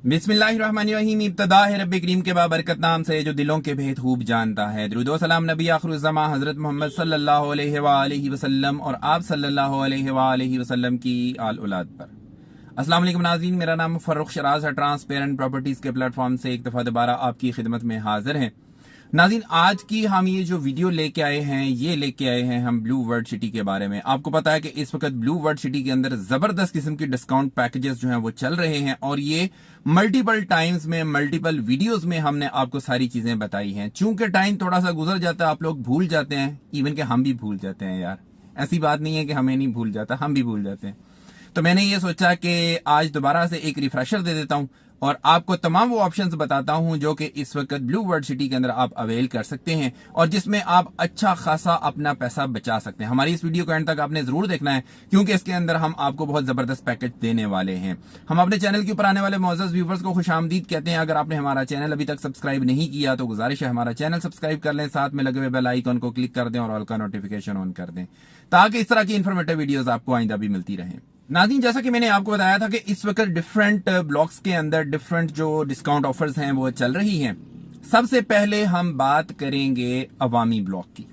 बिस्मिल्लाहिर्रहमानिर्रहीम। इब्तदा है रब्बे करीम के बाबरकत नाम से जो दिलों के भेद खूब जानता है। दुरूद व सलाम नबी आखिरुज़्ज़मा हज़रत मोहम्मद सल्लल्लाहु अलैहि वसल्लम और आप सल्लल्लाहु अलैहि वसल्लम की आल औलाद पर। अस्सलाम वालेकुम नाज़रीन, मेरा नाम फ़र्रुख शराज है। ट्रांसपेरेंट प्रॉपर्टीज़ के प्लेटफॉर्म से एक दफ़ा दोबारा आपकी खिदमत में हाजिर हैं। नाज़रीन, आज की हम ये जो वीडियो लेके आए हैं, ये लेके आए हैं हम ब्लू वर्ल्ड सिटी के बारे में। आपको पता है कि इस वक्त ब्लू वर्ल्ड सिटी के अंदर जबरदस्त किस्म की डिस्काउंट पैकेजेस जो हैं वो चल रहे हैं और ये मल्टीपल टाइम्स में, मल्टीपल वीडियोस में हमने आपको सारी चीजें बताई हैं। चूंकि टाइम थोड़ा सा गुजर जाता है, आप लोग भूल जाते हैं, इवन कि हम भी भूल जाते हैं यार। ऐसी बात नहीं है कि हमें नहीं भूल जाता, हम भी भूल जाते हैं। तो मैंने ये सोचा कि आज दोबारा से एक रिफ्रेशर दे देता हूं और आपको तमाम वो ऑप्शंस बताता हूं जो कि इस वक्त ब्लू वर्ल्ड सिटी के अंदर आप अवेल कर सकते हैं और जिसमें आप अच्छा खासा अपना पैसा बचा सकते हैं। हमारी इस वीडियो को एंड तक आपने जरूर देखना है क्योंकि इसके अंदर हम आपको बहुत जबरदस्त पैकेज देने वाले हैं। हम अपने चैनल के ऊपर आने वाले मोअज़्ज़ज़ व्यूअर्स को खुशामदीद कहते हैं। अगर आपने हमारा चैनल अभी तक सब्सक्राइब नहीं किया तो गुजारिश है हमारा चैनल सब्सक्राइब कर लें, साथ में लगे हुए बेल आइकन को क्लिक कर दें और ऑल का नोटिफिकेशन ऑन कर दें ताकि इस तरह की इंफॉर्मेटिव वीडियोस आपको आइंदा भी मिलती रहें। नाज़रीन, जैसा कि मैंने आपको बताया था कि इस वक्त डिफरेंट ब्लॉक्स के अंदर डिफरेंट जो डिस्काउंट ऑफर्स हैं वो चल रही हैं। सबसे पहले हम बात करेंगे अवामी ब्लॉक की।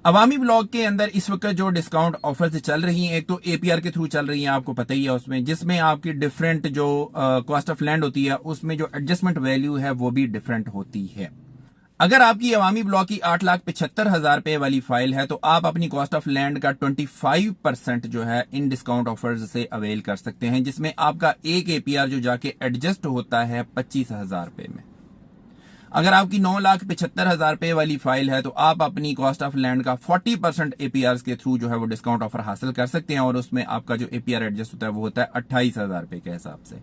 अवामी ब्लॉक के अंदर इस वक्त जो डिस्काउंट ऑफर्स चल रही हैं, एक तो एपीआर के थ्रू चल रही हैं, आपको पता ही है उसमें, जिसमें आपकी डिफरेंट जो कॉस्ट ऑफ लैंड होती है उसमें जो एडजस्टमेंट वैल्यू है वो भी डिफरेंट होती है। अगर आपकी अवामी ब्लॉक की 8,75,000 रुपए वाली फाइल है तो आप अपनी कॉस्ट ऑफ लैंड का 25% जो है इन डिस्काउंट ऑफर्स से अवेल कर सकते हैं, जिसमें आपका एक एपीआर जो जाके एडजस्ट होता है 25,000 रुपए में। अगर आपकी 9,75,000 रुपए वाली फाइल है तो आप अपनी कॉस्ट ऑफ लैंड का 40% एपीआर के थ्रू जो है वो डिस्काउंट ऑफर हासिल कर सकते हैं और उसमें आपका जो एपीआर एडजस्ट होता है वो होता है 28,000 रुपए के हिसाब से।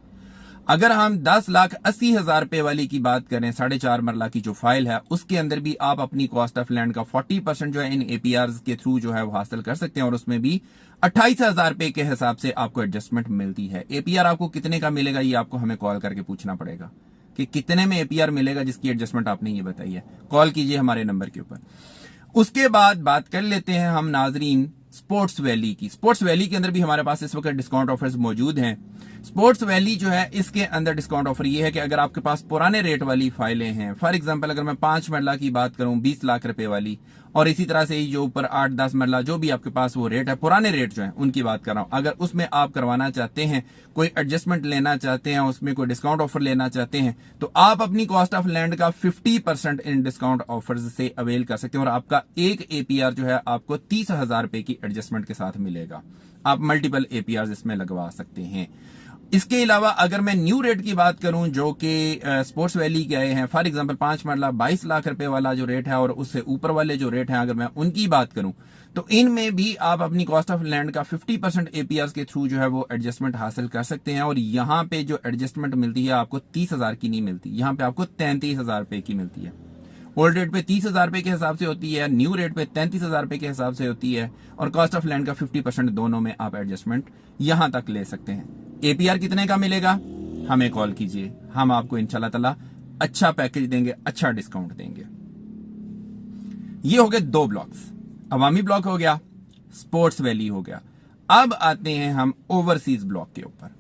अगर हम 10,80,000 रुपए वाली की बात करें, 4.5 मरला की जो फाइल है उसके अंदर भी आप अपनी कॉस्ट ऑफ लैंड का 40% जो है इन एपीआर के थ्रू जो है वो हासिल कर सकते हैं और उसमें भी 28,000 रुपए के हिसाब से आपको एडजस्टमेंट मिलती है। एपीआर आपको कितने का मिलेगा ये आपको हमें कॉल करके पूछना पड़ेगा कि कितने में एपीआर मिलेगा जिसकी एडजस्टमेंट आपने ये बताई है। कॉल कीजिए हमारे नंबर के ऊपर। उसके बाद बात कर लेते हैं हम नाजरीन स्पोर्ट्स वैली की। स्पोर्ट्स वैली के अंदर भी हमारे पास इस वक्त डिस्काउंट ऑफर्स मौजूद हैं। स्पोर्ट्स वैली जो है इसके अंदर डिस्काउंट ऑफर ये है कि अगर आपके पास पुराने रेट वाली फाइलें हैं, फॉर एग्जांपल अगर मैं 5 मरला की बात करूं 20 लाख रुपए वाली, और इसी तरह से ही जो ऊपर 8-10 मरला जो भी आपके पास वो रेट है, पुराने रेट जो है उनकी बात कर रहा हूं, अगर उसमें आप करवाना चाहते हैं, कोई एडजस्टमेंट लेना चाहते हैं, उसमें कोई डिस्काउंट ऑफर लेना चाहते हैं तो आप अपनी कॉस्ट ऑफ लैंड का 50% इन डिस्काउंट ऑफर्स से अवेल कर सकते हैं और आपका एक एपीआर जो है आपको 30,000 रुपए की एडजस्टमेंट के साथ मिलेगा। आप मल्टीपल एपीआर इसमें लगवा सकते हैं। इसके अलावा अगर मैं न्यू रेट की बात करूं जो कि स्पोर्ट्स वैली के आए हैं, फॉर एग्जांपल 5 मरला 22 लाख रुपए वाला जो रेट है और उससे ऊपर वाले जो रेट हैं अगर मैं उनकी बात करूं तो इनमें भी आप अपनी कॉस्ट ऑफ लैंड का 50% एपीआर के थ्रू जो है वो एडजस्टमेंट हासिल कर सकते हैं और यहां पे जो एडजस्टमेंट मिलती है आपको 30,000 की नहीं मिलती, यहां पे आपको 33,000 रुपए की मिलती है। ओल्ड रेट पे 30,000 रुपए के हिसाब से होती है, न्यू रेट पे 33,000 रुपए के हिसाब से होती है और कॉस्ट ऑफ लैंड का 50% दोनों में आप एडजस्टमेंट यहां तक ले सकते हैं। एपीआर कितने का मिलेगा हमें कॉल कीजिए, हम आपको इंशाल्लाह ताला अच्छा पैकेज देंगे, अच्छा डिस्काउंट देंगे। ये हो गए 2 ब्लॉक्स, अवामी ब्लॉक हो गया, स्पोर्ट्स वैली हो गया। अब आते हैं हम ओवरसीज ब्लॉक के ऊपर।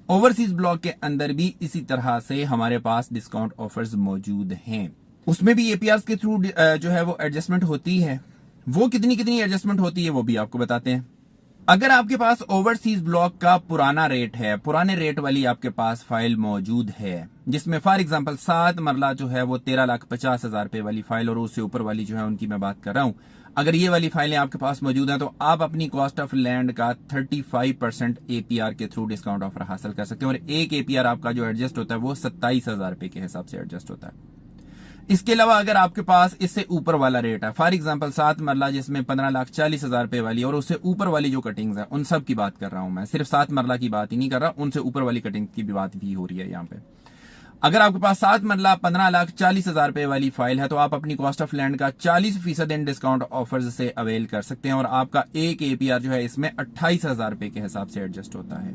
ओवरसीज ब्लॉक के अंदर भी इसी तरह से हमारे पास डिस्काउंट ऑफर्स मौजूद हैं। उसमें भी एपीआर के थ्रू जो है वो एडजस्टमेंट होती है। वो कितनी कितनी एडजस्टमेंट होती है वो भी आपको बताते हैं। अगर आपके पास ओवरसीज ब्लॉक का पुराना रेट है, पुराने रेट वाली आपके पास फाइल मौजूद है, जिसमें फॉर एग्जांपल 7 मरला जो है वो 13,50,000 रुपए वाली फाइल और उससे ऊपर वाली जो है उनकी मैं बात कर रहा हूं, अगर ये वाली फाइलें आपके पास मौजूद हैं तो आप अपनी कॉस्ट ऑफ लैंड का 35% एपीआर के थ्रू डिस्काउंट ऑफर हासिल कर सकते हैं और एक एपीआर आपका जो एडजस्ट होता है वो 27,000 रुपए के हिसाब से एडजस्ट होता है। इसके अलावा अगर आपके पास इससे ऊपर वाला रेट है, फॉर एग्जांपल 7 मरला जिसमें 15,40,000 रुपए वाली और उससे ऊपर वाली जो कटिंग्स है उन सब की बात कर रहा हूं मैं, सिर्फ 7 मरला की बात ही नहीं कर रहा, उनसे ऊपर वाली कटिंग की भी बात भी हो रही है यहाँ पे। अगर आपके पास 7 मरला 15,40,000 रुपए वाली फाइल है तो आप अपनी कॉस्ट ऑफ लैंड का 40% इन डिस्काउंट ऑफर्स से अवेल कर सकते हैं और आपका एक एपीआर जो है इसमें 28,000 रुपए के हिसाब से एडजस्ट होता है।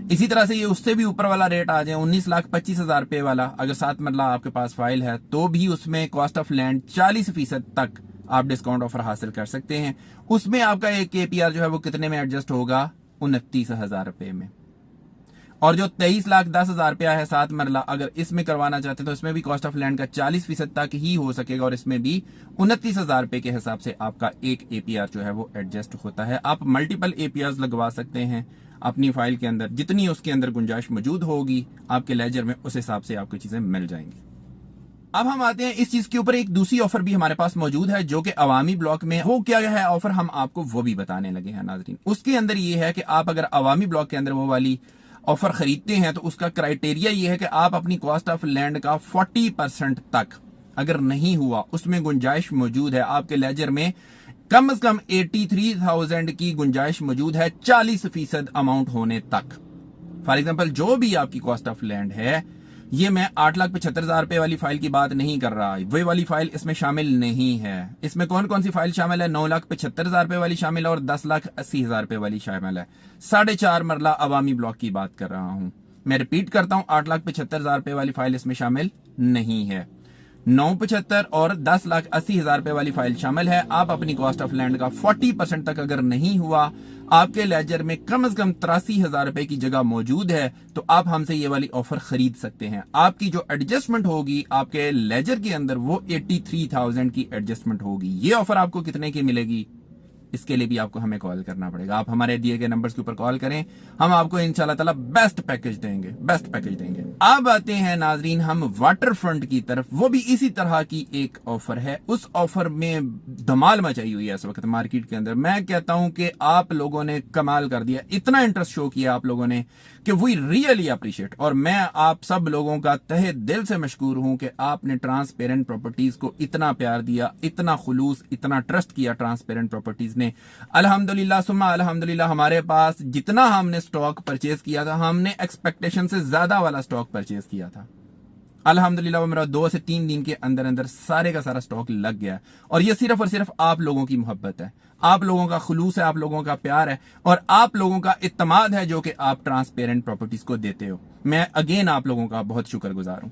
इसी तरह से ये उससे भी ऊपर वाला रेट आ जाए 19,25,000 रुपए वाला, अगर 7 मरला आपके पास फाइल है तो भी उसमें कॉस्ट ऑफ लैंड 40% तक आप डिस्काउंट ऑफर हासिल कर सकते हैं। उसमें आपका एक एपीआर जो है वो कितने में एडजस्ट होगा, 29,000 रुपए में। और जो 23,10,000 रुपया है 7 मरला, अगर इसमें करवाना चाहते हैं तो इसमें भी कॉस्ट ऑफ लैंड का 40% तक ही हो सकेगा और इसमें भी 29,000 रुपए के हिसाब से आपका एक एपीआर जो है वो एडजस्ट होता है। आप मल्टीपल एपीआर लगवा सकते हैं अपनी फाइल के अंदर, जितनी उसके अंदर गुंजाइश मौजूद होगी आपके लेजर में उस हिसाब से आपको चीजें मिल जाएंगी। अब हम आते हैं इस चीज के ऊपर, एक दूसरी ऑफर भी हमारे पास मौजूद है जो कि अवामी ब्लॉक में, वो क्या है ऑफर हम आपको वो भी बताने लगे हैं नाजरीन। उसके अंदर ये है कि आप अगर अवामी ब्लॉक के अंदर वो वाली ऑफर खरीदते हैं तो उसका क्राइटेरिया ये है कि आप अपनी कॉस्ट ऑफ लैंड का 40% तक अगर नहीं हुआ, उसमें गुंजाइश मौजूद है आपके लेजर में कम से कम 83,000 की गुंजाइश मौजूद है 40% अमाउंट होने तक। फॉर एग्जाम्पल जो भी आपकी कॉस्ट ऑफ लैंड है, ये मैं 8,75,000 रुपए वाली फाइल की बात नहीं कर रहा, वही वाली फाइल इसमें शामिल नहीं है। इसमें कौन कौन सी फाइल शामिल है? 9,75,000 रुपए वाली शामिल है और 10,80,000 रुपए वाली शामिल है। 4.5 मरला अवामी ब्लॉक की बात कर रहा हूं। मैं रिपीट करता हूं, 8,75,000 रुपए वाली फाइल इसमें शामिल नहीं है। 9,75,000 और 10,80,000 रुपए वाली फाइल शामिल है। आप अपनी कॉस्ट ऑफ लैंड का 40% तक अगर नहीं हुआ, आपके लेजर में कम से कम 83,000 रुपए की जगह मौजूद है, तो आप हमसे ये वाली ऑफर खरीद सकते हैं। आपकी जो एडजस्टमेंट होगी आपके लेजर के अंदर वो 83,000 की एडजस्टमेंट होगी। ये ऑफर आपको कितने की मिलेगी, इसके लिए भी आपको हमें कॉल करना पड़ेगा। आप हमारे दिए गए नंबर्स के ऊपर कॉल करें, हम आपको इंशाल्लाह ताला बेस्ट पैकेज देंगे, बेस्ट पैकेज देंगे। अब आते हैं नाजरीन हम वाटर फ्रंट की तरफ, वो भी इसी तरह की एक ऑफर है। उस ऑफर में धमाल मचाई हुई है इस वक्त मार्केट के अंदर। मैं कहता हूं कि आप लोगों ने कमाल कर दिया, इतना इंटरेस्ट शो किया आप लोगों ने कि वी रियली अप्रिशिएट। और मैं आप सब लोगों का तहे दिल से मशकूर हूं कि आपने ट्रांसपेरेंट प्रॉपर्टीज को इतना प्यार दिया, इतना खुलूस, इतना ट्रस्ट किया ट्रांसपेरेंट प्रॉपर्टीज ने। अल्हम्दुलिल्लाह सुम्मा अल्हम्दुलिल्लाह, हमारे पास जितना हमने स्टॉक परचेज किया था, हमने एक्सपेक्टेशन से ज्यादा वाला स्टॉक परचेज किया था। अल्हम्दुलिल्लाह वो मेरा 2 से 3 दिन के अंदर अंदर सारे का सारा स्टॉक लग गया। और ये सिर्फ और सिर्फ आप लोगों की मोहब्बत है, आप लोगों का खुलूस है, आप लोगों का प्यार है और आप लोगों का इत्तमाद है जो कि आप ट्रांसपेरेंट प्रॉपर्टीज को देते हो। मैं अगेन आप लोगों का बहुत शुक्रगुजार हूं।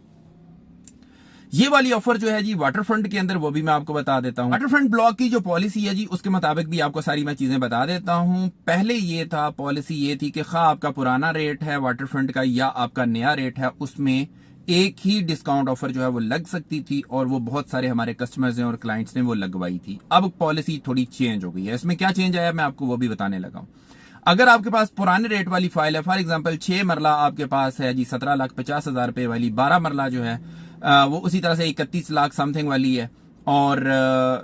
ये वाली ऑफर जो है जी वाटर फ्रंट के अंदर, वो भी मैं आपको बता देता हूं। वाटर फ्रंट ब्लॉक की जो पॉलिसी है जी, उसके मुताबिक भी आपको सारी मैं चीजें बता देता हूं। पहले ये था, पॉलिसी ये थी कि खा आपका पुराना रेट है वाटर फ्रंट का या आपका नया रेट है, उसमें एक ही डिस्काउंट ऑफर जो है वो लग सकती थी और वो बहुत सारे हमारे कस्टमर्स ने और क्लाइंट्स ने वो लगवाई थी। अब पॉलिसी थोड़ी चेंज हो गई है। इसमें क्या चेंज आया मैं आपको वो भी बताने लगा हूं। अगर आपके पास पुराने रेट वाली फाइल है, फॉर एग्जांपल 6 मरला आपके पास है जी 17,50,000 रुपए वाली, 12 मरला जो है वो उसी तरह से 31 लाख समथिंग वाली है और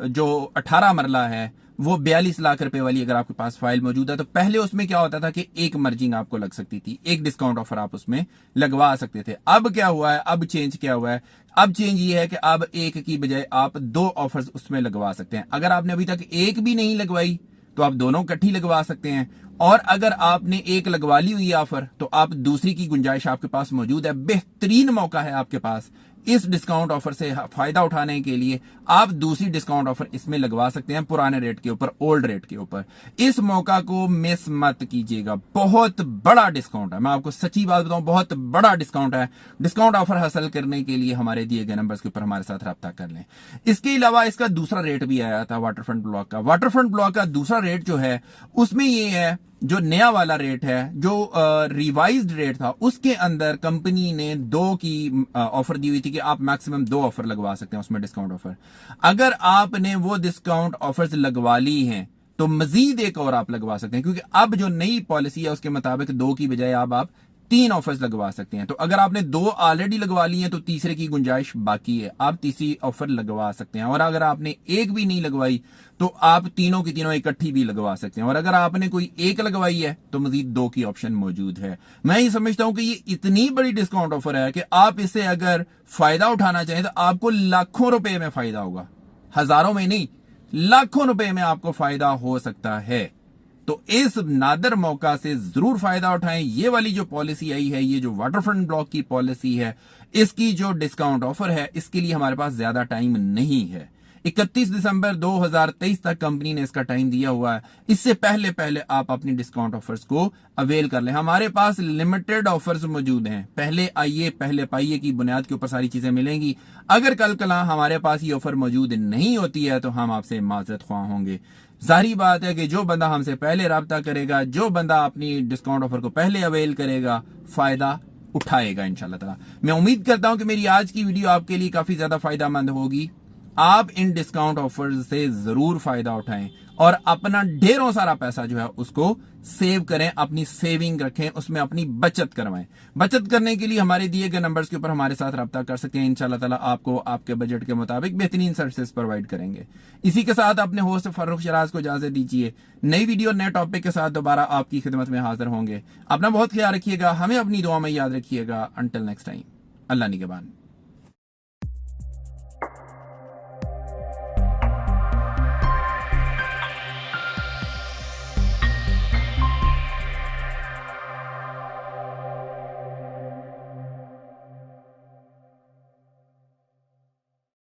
जो 18 मरला है वो 42 लाख रुपए वाली अगर आपके पास फाइल मौजूद है, तो पहले उसमें क्या होता था कि एक मर्जिंग आपको लग सकती थी, एक डिस्काउंट ऑफर आप उसमें लगवा सकते थे। अब क्या हुआ है, अब चेंज क्या हुआ है, अब चेंज ये है कि अब एक की बजाय आप 2 ऑफर्स उसमें लगवा सकते हैं। अगर आपने अभी तक एक भी नहीं लगवाई तो आप दोनों इकट्ठी लगवा सकते हैं, और अगर आपने एक लगवा ली हुई ऑफर तो आप दूसरी की गुंजाइश आपके पास मौजूद है। बेहतरीन मौका है आपके पास इस डिस्काउंट ऑफर से फायदा उठाने के लिए। आप दूसरी डिस्काउंट ऑफर इसमें लगवा सकते हैं पुराने रेट के ऊपर, ओल्ड रेट के ऊपर। इस मौका को मिस मत कीजिएगा, बहुत बड़ा डिस्काउंट है। मैं आपको सच्ची बात बताऊं, बहुत बड़ा डिस्काउंट है। डिस्काउंट ऑफर हासिल करने के लिए हमारे दिए गए नंबर्स के ऊपर हमारे साथ रब्ता कर लें। इसके अलावा इसका दूसरा रेट भी आया था वाटरफ्रंट ब्लॉक का। वाटरफ्रंट ब्लॉक का दूसरा रेट जो है उसमें ये है, जो नया वाला रेट है, जो रिवाइज्ड रेट था, उसके अंदर कंपनी ने 2 की ऑफर दी हुई थी कि आप मैक्सिमम 2 ऑफर लगवा सकते हैं उसमें डिस्काउंट ऑफर। अगर आपने वो डिस्काउंट ऑफर्स लगवा ली हैं तो मजीद एक और आप लगवा सकते हैं, क्योंकि अब जो नई पॉलिसी है उसके मुताबिक 2 की बजाय अब आप 3 ऑफर्स लगवा सकते हैं। तो अगर आपने 2 ऑलरेडी लगवा ली हैं तो तीसरे की गुंजाइश बाकी है, आप तीसरी ऑफर लगवा सकते हैं। और अगर आपने एक भी नहीं लगवाई तो आप तीनों की तीनों इकट्ठी भी लगवा सकते हैं। और अगर आपने कोई एक लगवाई है तो मजीद 2 की ऑप्शन मौजूद है। मैं ये समझता हूं कि ये इतनी बड़ी डिस्काउंट ऑफर है कि आप इससे अगर फायदा उठाना चाहें तो आपको लाखों रुपए में फायदा होगा, हजारों में नहीं, लाखों रुपए में आपको फायदा हो सकता है। तो इस नादर मौका से जरूर फायदा उठाएं। ये वाली जो पॉलिसी आई है, ये जो वाटरफ्रंट ब्लॉक की पॉलिसी है, इसकी जो डिस्काउंट ऑफर है, इसके लिए हमारे पास ज्यादा टाइम नहीं है। 31 दिसंबर 2023 तक कंपनी ने इसका टाइम दिया हुआ है। इससे पहले पहले आप अपनी डिस्काउंट ऑफर्स को अवेल कर लें। हमारे पास लिमिटेड ऑफर्स मौजूद हैं, पहले आइए पहले पाइए की बुनियाद के ऊपर सारी चीजें मिलेंगी। अगर कल कला हमारे पास ये ऑफर मौजूद नहीं होती है तो हम आपसे माजरत ख्वाह होंगे। जाहिर बात है कि जो बंदा हमसे पहले राब्ता करेगा, जो बंदा अपनी डिस्काउंट ऑफर को पहले अवेल करेगा, फायदा उठाएगा इंशाल्लाह ताला। मैं उम्मीद करता हूं कि मेरी आज की वीडियो आपके लिए काफी ज्यादा फायदेमंद होगी। आप इन डिस्काउंट ऑफर से जरूर फायदा उठाएं और अपना ढेरों सारा पैसा जो है उसको सेव करें, अपनी सेविंग रखें, उसमें अपनी बचत करवाएं। बचत करने के लिए हमारे दिए गए नंबर्स के ऊपर हमारे साथ रब्ता कर सकते हैं। इंशाल्लाह ताला आपको आपके बजट के मुताबिक बेहतरीन सर्विसेज प्रोवाइड करेंगे। इसी के साथ अपने होस्ट फर्रुख शराज को इजाजत दीजिए। नई वीडियो नए टॉपिक के साथ दोबारा आपकी खिदमत में हाजिर होंगे। अपना बहुत ख्याल रखिएगा, हमें अपनी दुआ में याद रखिएगा। अंटिल नेक्स्ट टाइम, अल्लाह निगहबान।